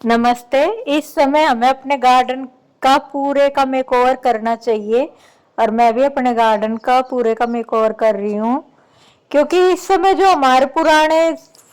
नमस्ते। इस समय हमें अपने गार्डन का पूरे का मेकओवर करना चाहिए और मैं भी अपने गार्डन का पूरे का मेकओवर कर रही हूँ, क्योंकि इस समय जो हमारे पुराने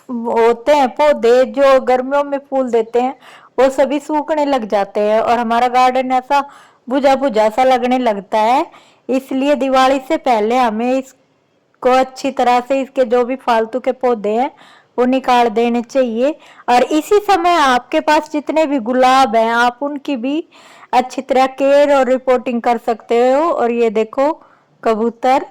होते हैं पौधे जो गर्मियों में फूल देते हैं वो सभी सूखने लग जाते हैं और हमारा गार्डन ऐसा बुझा बुझा सा लगने लगता है। इसलिए दिवाली से पहले हमें इसको अच्छी तरह से इसके जो भी फालतू के पौधे हैं वो निकाल देने चाहिए। और इसी समय आपके पास जितने भी गुलाब हैं आप उनकी भी अच्छी तरह केयर और रिपोर्टिंग कर सकते हो। और ये देखो कबूतर,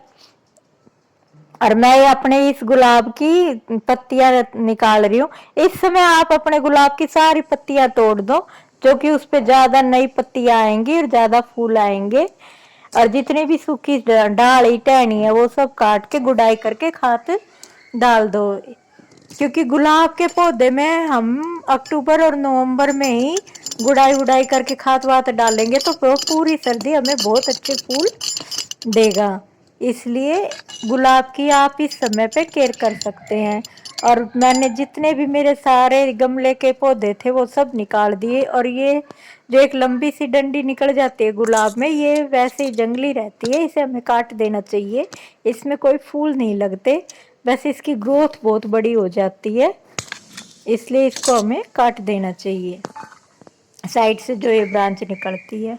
और मैं अपने इस गुलाब की पत्तियां निकाल रही हूँ। इस समय आप अपने गुलाब की सारी पत्तियां तोड़ दो, जो कि उस पे ज्यादा नई पत्तियां आएंगी और ज्यादा फूल आएंगे। और जितनी भी सूखी डाली टहनी है वो सब काट के गुडाई करके खाद डाल दो, क्योंकि गुलाब के पौधे में हम अक्टूबर और नवंबर में ही गुड़ाई उड़ाई करके खाद वाद डालेंगे तो पूरी सर्दी हमें बहुत अच्छे फूल देगा। इसलिए गुलाब की आप इस समय पे केयर कर सकते हैं। और मैंने जितने भी मेरे सारे गमले के पौधे थे वो सब निकाल दिए। और ये जो एक लंबी सी डंडी निकल जाती है गुलाब में, ये वैसे ही जंगली रहती है, इसे हमें काट देना चाहिए। इसमें कोई फूल नहीं लगते, बस इसकी ग्रोथ बहुत बड़ी हो जाती है, इसलिए इसको हमें काट देना चाहिए साइड से जो ये ब्रांच निकलती है।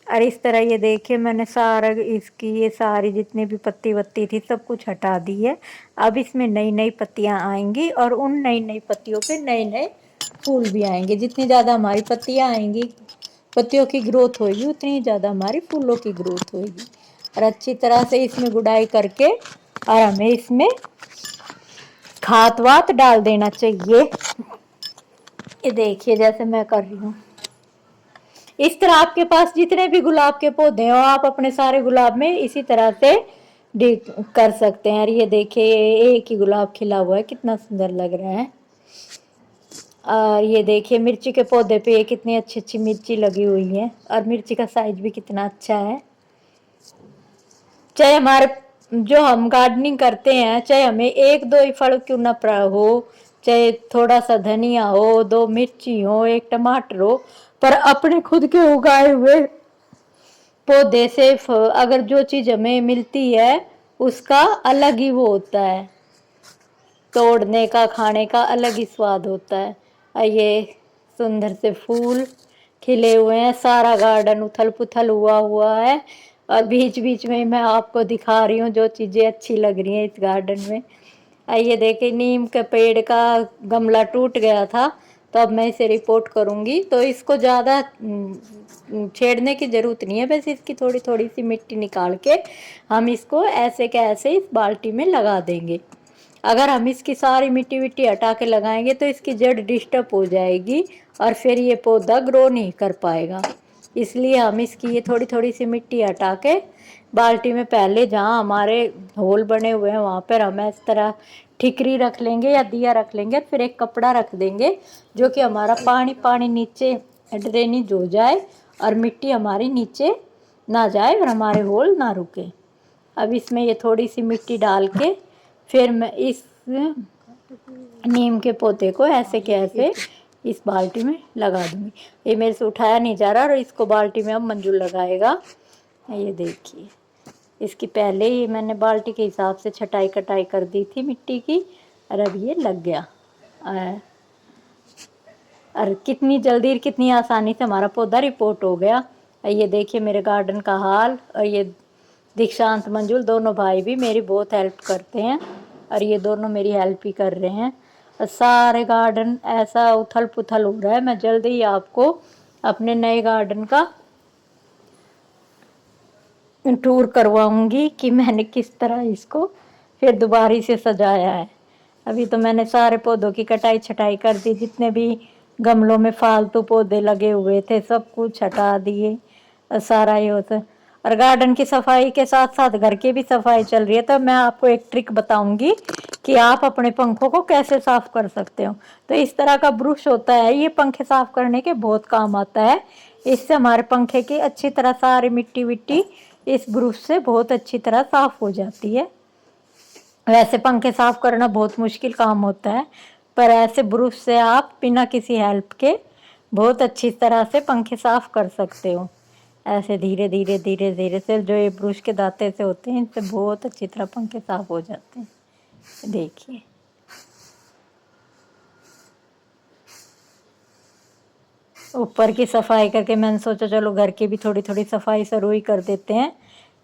और इस तरह ये देखिए मैंने सारा इसकी ये सारी जितनी भी पत्ती वत्ती थी सब कुछ हटा दी है। अब इसमें नई नई पत्तियां आएंगी और उन नई नई पत्तियों पे नए नए फूल भी आएंगे। जितनी ज़्यादा हमारी पत्तियां आएंगी, पत्तियों की ग्रोथ होगी, उतनी ज़्यादा हमारी फूलों की ग्रोथ होगी। और अच्छी तरह से इसमें गुड़ाई करके और हमें इसमें खाद वाद डाल देना चाहिए। ये देखिए जैसे मैं कर रही हूँ, इस तरह आपके पास जितने भी गुलाब के पौधे हो आप अपने सारे गुलाब में इसी तरह से कर सकते हैं। और ये देखिए एक ही गुलाब खिला हुआ है, कितना सुंदर लग रहा है। और ये देखिए मिर्ची के पौधे पे ये कितनी अच्छी अच्छी मिर्ची लगी हुई है और मिर्ची का साइज भी कितना अच्छा है। चाहे हमारे जो हम गार्डनिंग करते हैं, चाहे हमें एक दो ही फल क्यों ना हो, चाहे थोड़ा सा धनिया हो, दो मिर्ची हो, एक टमाटर हो, पर अपने खुद के उगाए हुए पौधे से अगर जो चीज हमें मिलती है उसका अलग ही वो होता है, तोड़ने का खाने का अलग ही स्वाद होता है। और ये सुंदर से फूल खिले हुए हैं, सारा गार्डन उथल पुथल हुआ है। और बीच बीच में मैं आपको दिखा रही हूँ जो चीज़ें अच्छी लग रही हैं इस गार्डन में। ये देखिए नीम के पेड़ का गमला टूट गया था, तो अब मैं इसे रिपोर्ट करूँगी। तो इसको ज़्यादा छेड़ने की ज़रूरत नहीं है, बस इसकी थोड़ी थोड़ी सी मिट्टी निकाल के हम इसको ऐसे के ऐसे इस बाल्टी में लगा देंगे। अगर हम इसकी सारी मिट्टी विट्टी हटा के लगाएंगे तो इसकी जड़ डिस्टर्ब हो जाएगी और फिर ये पौधा ग्रो नहीं कर पाएगा। इसलिए हम इसकी ये थोड़ी थोड़ी सी मिट्टी हटा के बाल्टी में पहले जहाँ हमारे होल बने हुए हैं वहाँ पर हम इस तरह ठिकरी रख लेंगे या दिया रख लेंगे, फिर एक कपड़ा रख देंगे जो कि हमारा पानी पानी नीचे ड्रेनेज हो जाए और मिट्टी हमारी नीचे ना जाए और हमारे होल ना रुके। अब इसमें ये थोड़ी सी मिट्टी डाल के फिर मैं इस नीम के पौधे को ऐसे के ऐसे इस बाल्टी में लगा दूंगी। ये मेरे से उठाया नहीं जा रहा और इसको बाल्टी में अब मंजू लगाएगा। ये देखिए इसकी पहले ही मैंने बाल्टी के हिसाब से छटाई कटाई कर दी थी मिट्टी की और अब ये लग गया। और कितनी जल्दी कितनी आसानी से हमारा पौधा रिपोर्ट हो गया। ये देखिए मेरे गार्डन का हाल। और ये दीक्षांत मंजुल दोनों भाई भी मेरी बहुत हेल्प करते हैं और ये दोनों मेरी हेल्प ही कर रहे हैं। और सारे गार्डन ऐसा उथल पुथल हो रहा है। मैं जल्दी ही आपको अपने नए गार्डन का टूर करवाऊंगी कि मैंने किस तरह इसको फिर दोबारा से सजाया है। अभी तो मैंने सारे पौधों की कटाई छटाई कर दी, जितने भी गमलों में फालतू पौधे लगे हुए थे सब कुछ हटा दिए। सारा ये होता। और गार्डन की सफाई के साथ साथ घर की भी सफाई चल रही है। तो मैं आपको एक ट्रिक बताऊंगी कि आप अपने पंखों को कैसे साफ कर सकते हो। तो इस तरह का ब्रश होता है, ये पंखे साफ करने के बहुत काम आता है। इससे हमारे पंखे की अच्छी तरह सारी मिट्टी विट्टी इस ब्रश से बहुत अच्छी तरह साफ हो जाती है। वैसे पंखे साफ करना बहुत मुश्किल काम होता है, पर ऐसे ब्रश से आप बिना किसी हेल्प के बहुत अच्छी तरह से पंखे साफ कर सकते हो। ऐसे धीरे धीरे धीरे धीरे से जो ये ब्रश के दांते से होते हैं, इनसे बहुत अच्छी तरह पंखे साफ हो जाते हैं। देखिए ऊपर की सफाई करके मैंने सोचा चलो घर की भी थोड़ी थोड़ी सफाई शुरू ही कर देते हैं,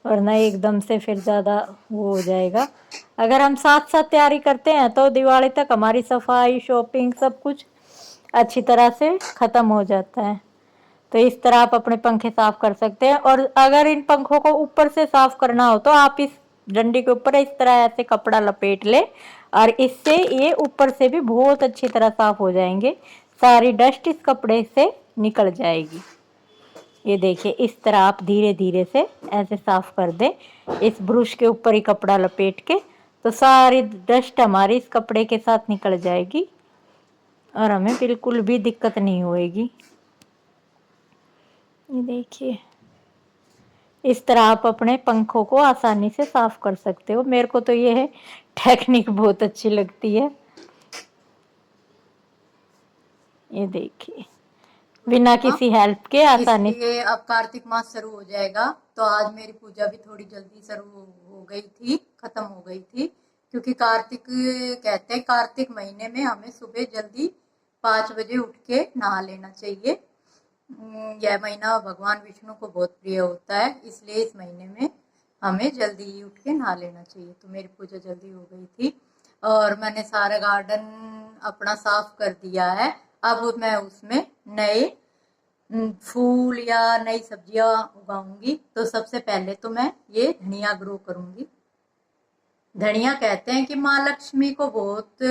वरना एकदम से फिर ज़्यादा वो हो जाएगा। अगर हम साथ साथ तैयारी करते हैं तो दिवाली तक हमारी सफाई शॉपिंग सब कुछ अच्छी तरह से ख़त्म हो जाता है। तो इस तरह आप अपने पंखे साफ कर सकते हैं। और अगर इन पंखों को ऊपर से साफ करना हो तो आप इस डंडी के ऊपर इस तरह ऐसे कपड़ा लपेट ले, और इससे ये ऊपर से भी बहुत अच्छी तरह साफ हो जाएंगे। सारी डस्ट इस कपड़े से निकल जाएगी। ये देखिए इस तरह आप धीरे धीरे से ऐसे साफ कर दें इस ब्रश के ऊपर ही कपड़ा लपेट के, तो सारी डस्ट हमारी इस कपड़े के साथ निकल जाएगी और हमें बिल्कुल भी दिक्कत नहीं होएगी। ये देखिए इस तरह आप अपने पंखों को आसानी से साफ कर सकते हो। मेरे को तो ये है टेक्निक बहुत अच्छी लगती है। ये देखिए बिना किसी हेल्प के आसानी से। अब कार्तिक मास शुरू हो जाएगा, तो आज मेरी पूजा भी थोड़ी जल्दी शुरू हो गई थी, खत्म हो गई थी, क्योंकि कार्तिक कहते हैं कार्तिक महीने में हमें सुबह जल्दी 5 बजे उठ के नहा लेना चाहिए। यह महीना भगवान विष्णु को बहुत प्रिय होता है, इसलिए इस महीने में हमें जल्दी ही उठ के नहा लेना चाहिए। तो मेरी पूजा जल्दी हो गई थी और मैंने सारा गार्डन अपना साफ कर दिया है। अब मैं उसमें नए फूल या नई सब्जियां उगाऊंगी। तो सबसे पहले तो मैं ये धनिया ग्रो करूंगी। धनिया कहते हैं कि माँ लक्ष्मी को बहुत,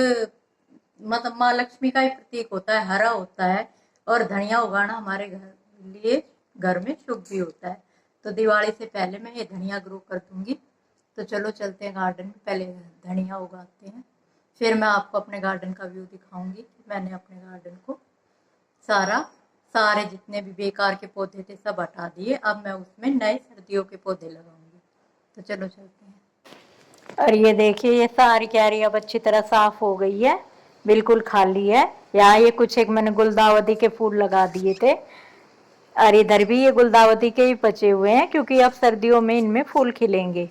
मतलब माँ लक्ष्मी का ही प्रतीक होता है, हरा होता है, और धनिया उगाना हमारे घर में शुभ भी होता है। तो दिवाली से पहले मैं ये धनिया ग्रो कर दूंगी। तो चलो चलते हैं गार्डन में, पहले धनिया उगाते हैं, फिर मैं आपको अपने गार्डन का व्यू दिखाऊंगी। मैंने अपने गार्डन को सारे जितने भी बेकार के पौधे थे सब हटा दिए। अब मैं उसमें नए सर्दियों के पौधे लगाऊंगी। तो चलो चलते हैं। और ये देखिए ये सारी क्यारी अब अच्छी तरह साफ हो गई है, बिल्कुल खाली है। यहाँ ये कुछ एक मैंने गुलदावदी के फूल लगा दिए थे, और इधर भी ये गुलदावदी के ही बचे हुए हैं, क्योंकि अब सर्दियों में इनमें फूल खिलेंगे।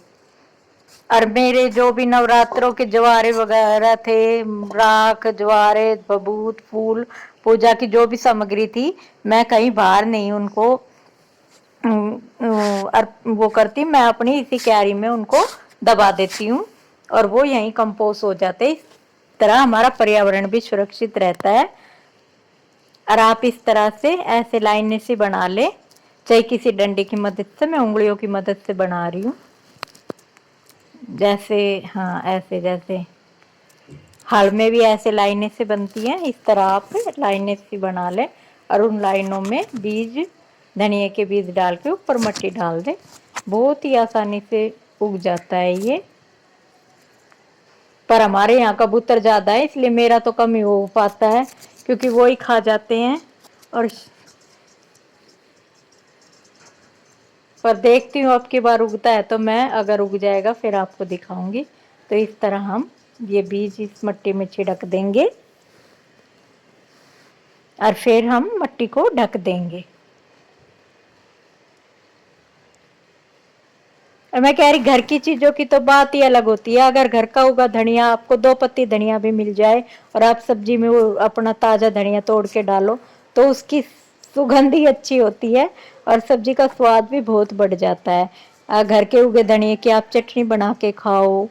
और मेरे जो भी नवरात्रों के जवारे वगैरह थे, राख जवारे बबूत फूल पूजा की जो भी सामग्री थी, मैं कहीं बाहर नहीं उनको वो करती, मैं अपनी इसी क्यारी में उनको दबा देती हूँ और वो यहीं कंपोस्ट हो जाते। इस तरह हमारा पर्यावरण भी सुरक्षित रहता है। और आप इस तरह से ऐसे लाइनें से बना ले, चाहे किसी डंडे की मदद से, मैं उंगलियों की मदद से बना रही हूँ, जैसे हाँ ऐसे, जैसे हाल में भी ऐसे लाइनें से बनती हैं, इस तरह आप लाइनें से बना लें और उन लाइनों में बीज, धनिया के बीज डाल के ऊपर मिट्टी डाल दें। बहुत ही आसानी से उग जाता है ये। पर हमारे यहाँ कबूतर ज़्यादा है, इसलिए मेरा तो कम ही हो पाता है, क्योंकि वो ही खा जाते हैं। और पर देखती हूँ अब की बार उगता है तो मैं, अगर उग जाएगा फिर आपको दिखाऊंगी। तो इस तरह हम ये बीज इस मिट्टी में छिड़क देंगे और फिर हम मिट्टी को ढक देंगे। और मैं कह रही घर की चीज़ों की तो बात ही अलग होती है। अगर घर का उगा धनिया, आपको 2 पत्ती धनिया भी मिल जाए और आप सब्जी में वो अपना ताज़ा धनिया तोड़ के डालो, तो उसकी सुगंध ही अच्छी होती है और सब्जी का स्वाद भी बहुत बढ़ जाता है। घर के उगे धनिया की आप चटनी बना के खाओ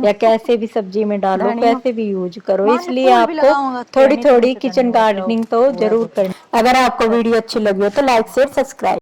या कैसे भी सब्जी में डालो, कैसे भी यूज करो। इसलिए आपको थोड़ी थोड़ी किचन गार्डनिंग तो जरूर करनी। अगर आपको वीडियो अच्छी लगी हो तो लाइक शेयर सब्सक्राइब।